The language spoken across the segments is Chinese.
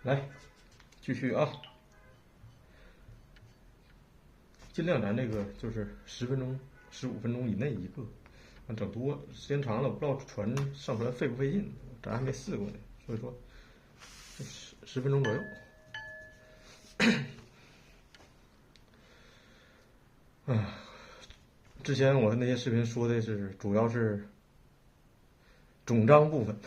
来，继续啊，尽量咱这个就是10分钟、15分钟以内一个，整多时间长了，不知道上传费不费劲，咱还没试过呢，所以说十分钟左右。啊，之前我那些视频说的是主要是总章部分，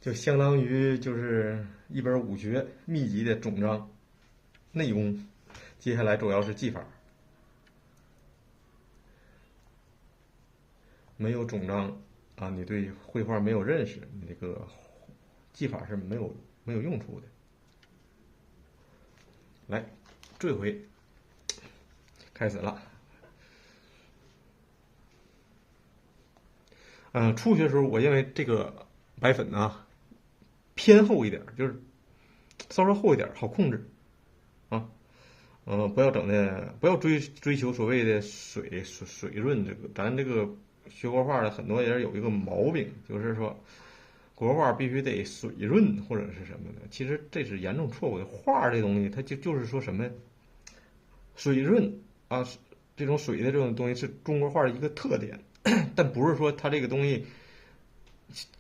就相当于就是一本武学秘籍的总章内功。接下来主要是技法，没有总章啊，你对绘画没有认识，你这个技法是没有用处的。来，这回开始了。初学时候我认为这个白粉啊偏厚一点，就是稍稍厚一点，好控制啊。不要整的，不要追求所谓的水润。这个咱这个学国画的很多人有一个毛病，就是说国画必须得水润或者是什么的。其实这是严重错误的。画这东西，它就是说什么水润啊，这种水的这种东西是中国画的一个特点，但不是说它这个东西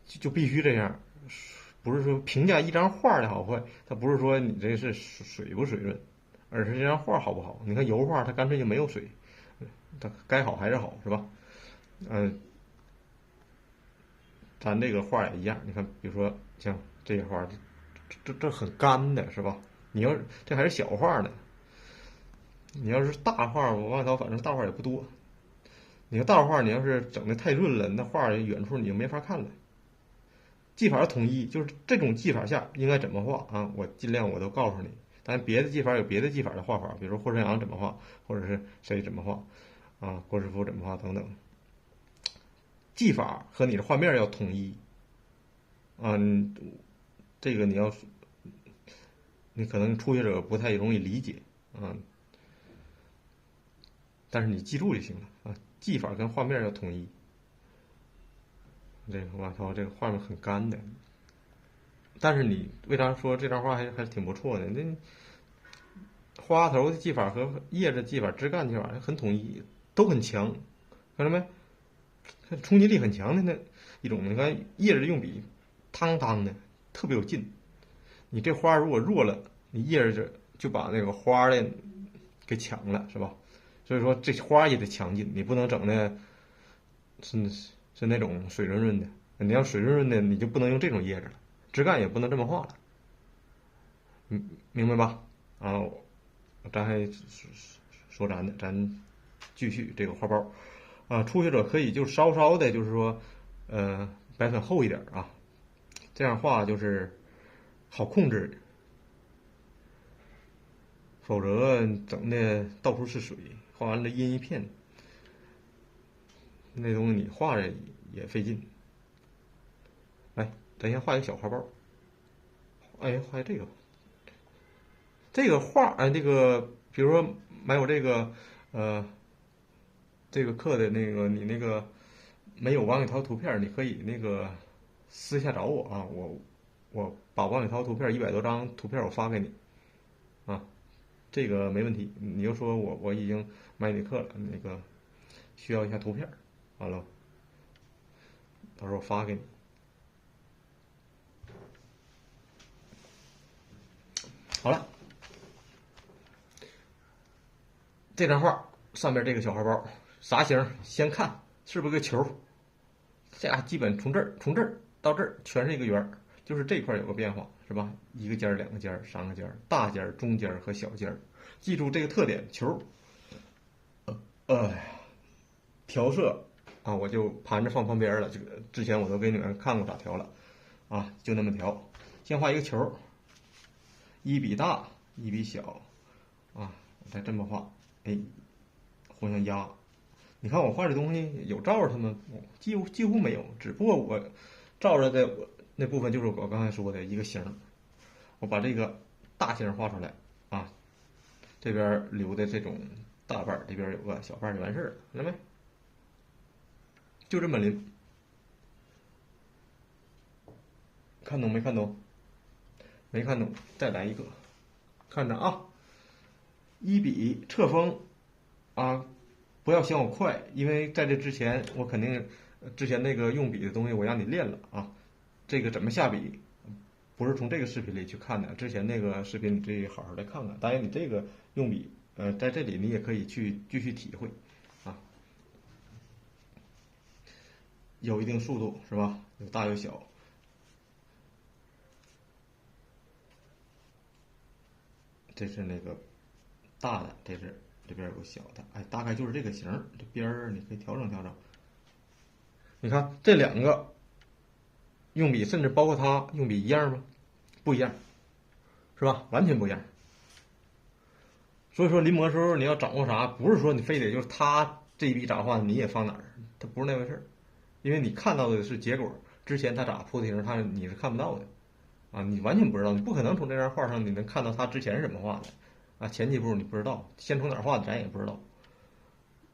就必须这样。不是说评价一张画的好坏，它不是说你这是水不水润，而是这张画好不好。你看油画，它干脆就没有水，它该好还是好，是吧？咱这个画也一样。你看，比如说像这些画，这很干的，是吧？你要这还是小画呢，你要是大画，我外头反正大画也不多。你要大画，你要是整的太润了，那画远处你就没法看了。技法统一，就是这种技法下应该怎么画啊？我尽量我都告诉你。但别的技法有别的技法的画法，比如说霍山阳怎么画，或者是谁怎么画啊，郭师傅怎么画等等。技法和你的画面要统一啊。这个你可能初学者不太容易理解啊，但是你记住就行了啊。技法跟画面要统一。这个我操，这个画面很干的，但是你为啥说这张画还挺不错的？那花头的技法和叶子技法、枝干技法很统一，都很强，看到没？冲击力很强的那一种。你看叶子用笔，汤汤的，特别有劲。你这花如果弱了，你叶子就把那个花的给抢了，是吧？所以说这花也得强劲，你不能整的是那种水润润的。你要水润润的，你就不能用这种叶子了，枝干也不能这么画了。明白吧？啊，咱还说咱的，咱继续这个画包啊。初学者可以就稍稍的，就是说，白粉厚一点啊，这样画就是好控制。否则整的到处是水，画完了阴一片，那东西你画着也费劲。来，咱先画一个小花包。哎，画这个，这个画，这个比如说买我这个，这个课的那个，你那个没有王宇涛图片，你可以那个私下找我啊，我把王宇涛图片100多张图片我发给你啊，这个没问题。你就说我已经买你课了，那个需要一下图片，完了到时候我发给你。好了，这张画上面这个小花包啥形？先看是不是个球？这俩基本从这儿到这儿全是一个圆，就是这块有个变化，是吧？一个尖儿、2个尖儿、3个尖儿，大尖儿、中尖儿和小尖儿。记住这个特点，球。调色啊，我就盘着放旁边了。这个之前我都给你们看过咋调了啊，就那么调。先画一个球，一笔大，一笔小啊，我再这么画，哎，互相压。你看我画这东西有照着它吗？几乎没有，只不过我照着的那部分就是我刚才说的一个形。我把这个大形画出来啊，这边留的这种大瓣，这边有个小瓣就完事儿了，看到没？就这么拎，看懂没看懂？没看懂，再来一个，看着啊，一笔册封啊，不要嫌我快，因为在这之前我肯定之前那个用笔的东西我让你练了啊，这个怎么下笔，不是从这个视频里去看的，之前那个视频你自己好好的看看。当然你这个用笔，在这里你也可以去继续体会啊，有一定速度是吧？有大有小。这是那个大的，这边有个小的，哎，大概就是这个形儿，这边儿你可以调整调整。你看这两个用笔，甚至包括它用笔一样吗？不一样，是吧？完全不一样。所以说临摹时候你要掌握啥，不是说你非得就是他这一笔咋画你也放哪儿，它不是那回事儿，因为你看到的是结果，之前他咋铺的形，你是看不到的。啊，你完全不知道，你不可能从这张画上你能看到他之前是怎么画的，啊，前几步你不知道，先从哪儿画的咱也不知道，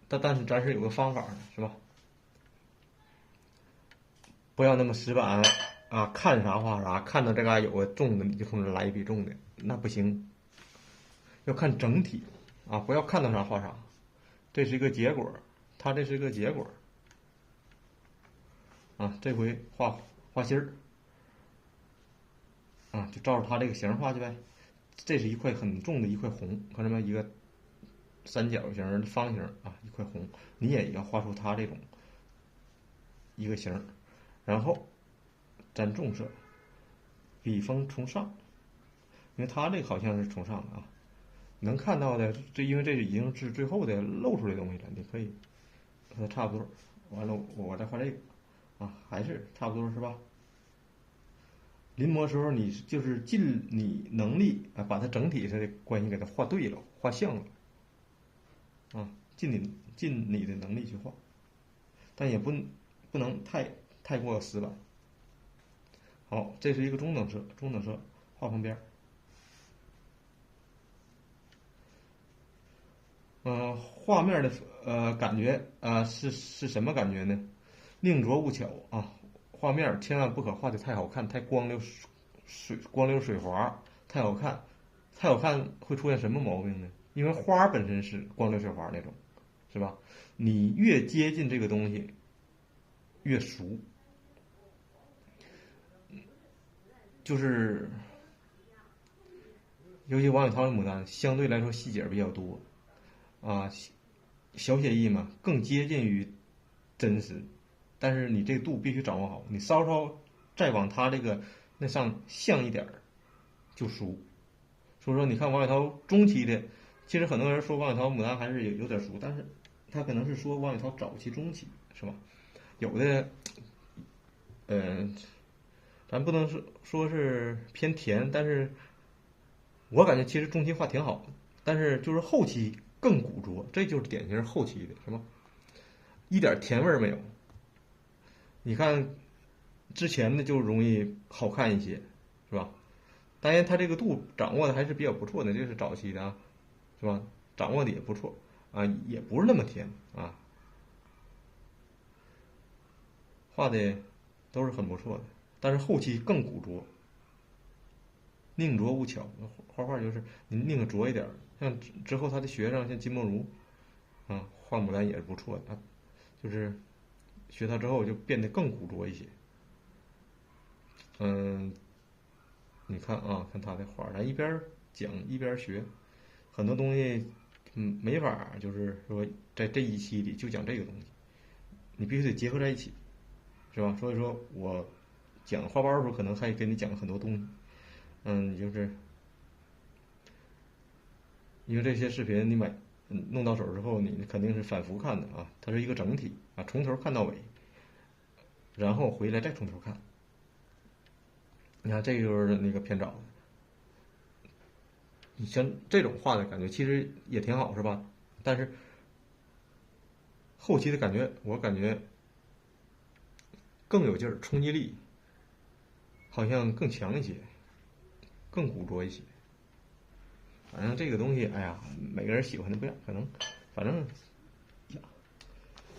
但是咱是有个方法的，是吧？不要那么死板啊，看啥画啥，看到这嘎有个重的你就从这来一笔重的，那不行，要看整体啊，不要看到啥画啥，这是一个结果，它这是一个结果啊，这回画心儿。啊，就照着它这个形画去呗。这是一块很重的一块红，看着没？一个三角形的方形啊，一块红，你也要画出它这种一个形，然后沾重色，笔锋从上，因为它这个好像是从上的啊，能看到的，因为这已经是最后的露出来的东西了，你可以和它差不多。完了，我再画这个啊，还是差不多是吧？临摹时候，你就是尽你能力啊，把它整体的关系给它画对了，画像了，啊，尽你的能力去画，但也不能太过死板。好，这是一个中等色，画旁边。画面的感觉是什么感觉呢？宁拙勿巧啊，画面千万不可画的太好看，太光溜水滑，太好看，太好看会出现什么毛病呢？因为花本身是光溜水滑那种，是吧？你越接近这个东西，越熟，就是尤其王雪涛的牡丹相对来说细节比较多啊，小写意嘛，更接近于真实，但是你这个度必须掌握好，你稍再往它这个那上像一点儿就熟。所以说，你看王雪涛中期的，其实很多人说王雪涛牡丹还是有点熟，但是他可能是说王雪涛早期中期是吧？有的，咱不能说是偏甜，但是我感觉其实中期画挺好的，但是就是后期更古拙，这就是典型后期的，是吧？一点甜味儿没有。你看之前的就容易好看一些，是吧？当然，他这个度掌握的还是比较不错的，这是早期的啊，是吧？掌握的也不错啊，也不是那么甜啊，画的都是很不错的，但是后期更古拙，宁拙勿巧。画画就是你宁可拙一点，像之后他的学生像金梦如啊，画牡丹也是不错的，就是学他之后就变得更古拙一些。嗯，你看啊，看他的画，咱一边讲一边学，很多东西，没法就是说在这一期里就讲这个东西，你必须得结合在一起，是吧？所以说我讲画包的时候，可能还跟你讲很多东西，就是因为这些视频你弄到手之后，你肯定是反复看的啊，它是一个整体啊，从头看到尾，然后回来再从头看。你看，这就是那个偏早的。你像这种画的感觉，其实也挺好，是吧？但是后期的感觉，我感觉更有劲儿，冲击力好像更强一些，更古拙一些。反正这个东西，哎呀，每个人喜欢的不一样，可能，反正，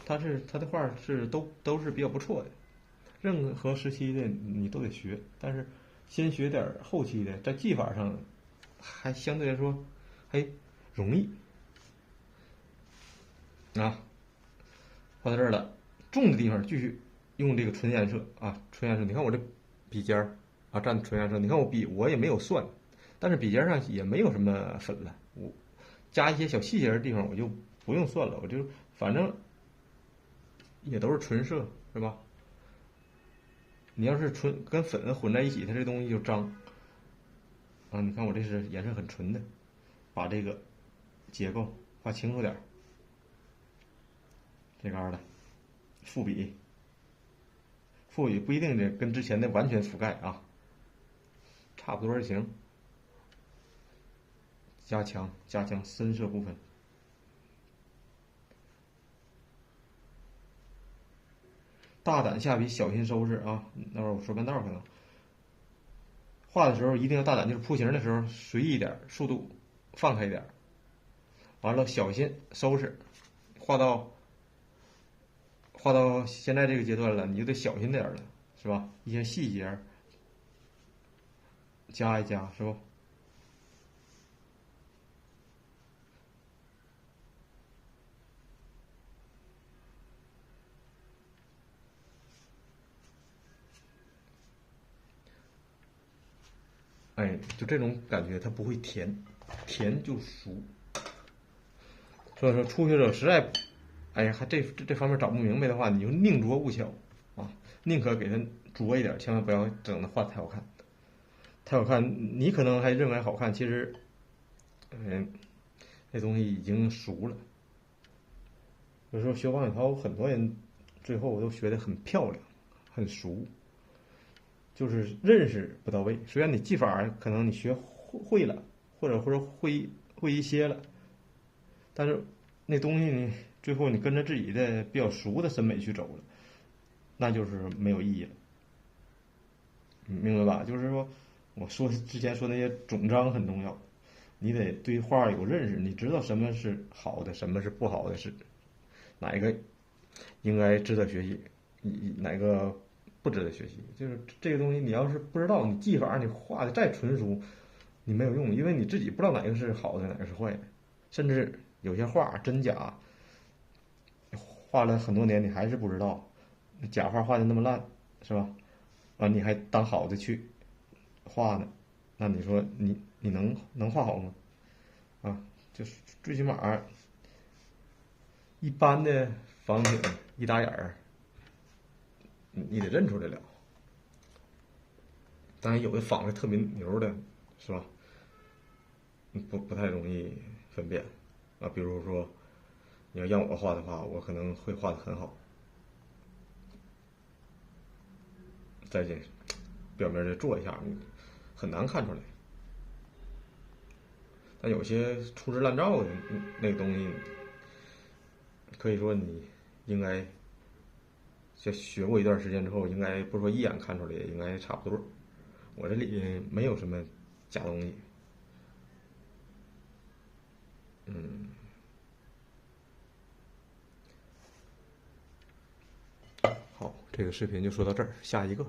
他的画是都是比较不错的，任何时期的你都得学，但是先学点后期的，在技法上还相对来说还容易啊。画到这儿了，重的地方继续用这个纯颜色啊，纯颜色。你看我这笔尖儿啊，蘸纯颜色。你看我也没有算，但是笔尖上也没有什么粉了。我加一些小细节的地方，我就不用算了，我就反正也都是纯色，是吧？你要是纯跟粉混在一起，它这东西就脏啊。你看我这是颜色很纯的，把这个结构画清楚点儿。这嘎达复笔，复笔不一定得跟之前的完全覆盖啊，差不多就行。加强深色部分。大胆下笔，小心收拾啊！那会儿我说半道可能画的时候一定要大胆，就是铺形的时候随意一点，速度放开一点。完了小心收拾，画到现在这个阶段了，你就得小心点了，是吧？一些细节加一加，是不？哎，就这种感觉，它不会甜，甜就熟。所以说，初学者实在，哎呀，还这方面找不明白的话，你就宁拙勿巧啊，宁可给它拙一点，千万不要整的画太好看。太好看，你可能还认为好看，其实，这东西已经熟了。有时候学王雪涛，很多人最后都学得很漂亮，很熟，就是认识不到位。虽然你技法可能你学会了，或者会一些了，但是那东西你最后你跟着自己的比较熟的审美去走了，那就是没有意义了。明白吧？就是说，我说之前说那些总章很重要，你得对画有认识，你知道什么是好的，什么是不好的，是哪一个应该值得学习，哪个不值得学习。就是这个东西，你要是不知道，你技法你画的再纯熟，你没有用，因为你自己不知道哪个是好的，哪个是坏的，甚至有些画真假，画了很多年你还是不知道，假画画的那么烂，是吧？啊，你还当好的去画呢，那你说你能画好吗？啊，就是最起码一般的房景一打眼儿，你得认出来了。当然有的仿的特别牛的，是吧？不太容易分辨啊。比如说，你要让我画的话，我可能会画的很好，在这表面再做一下，很难看出来。但有些粗制滥造的那个东西，可以说你应该在学过一段时间之后，应该不是说一眼看出来，也应该差不多。我这里没有什么假东西。好，这个视频就说到这儿，下一个。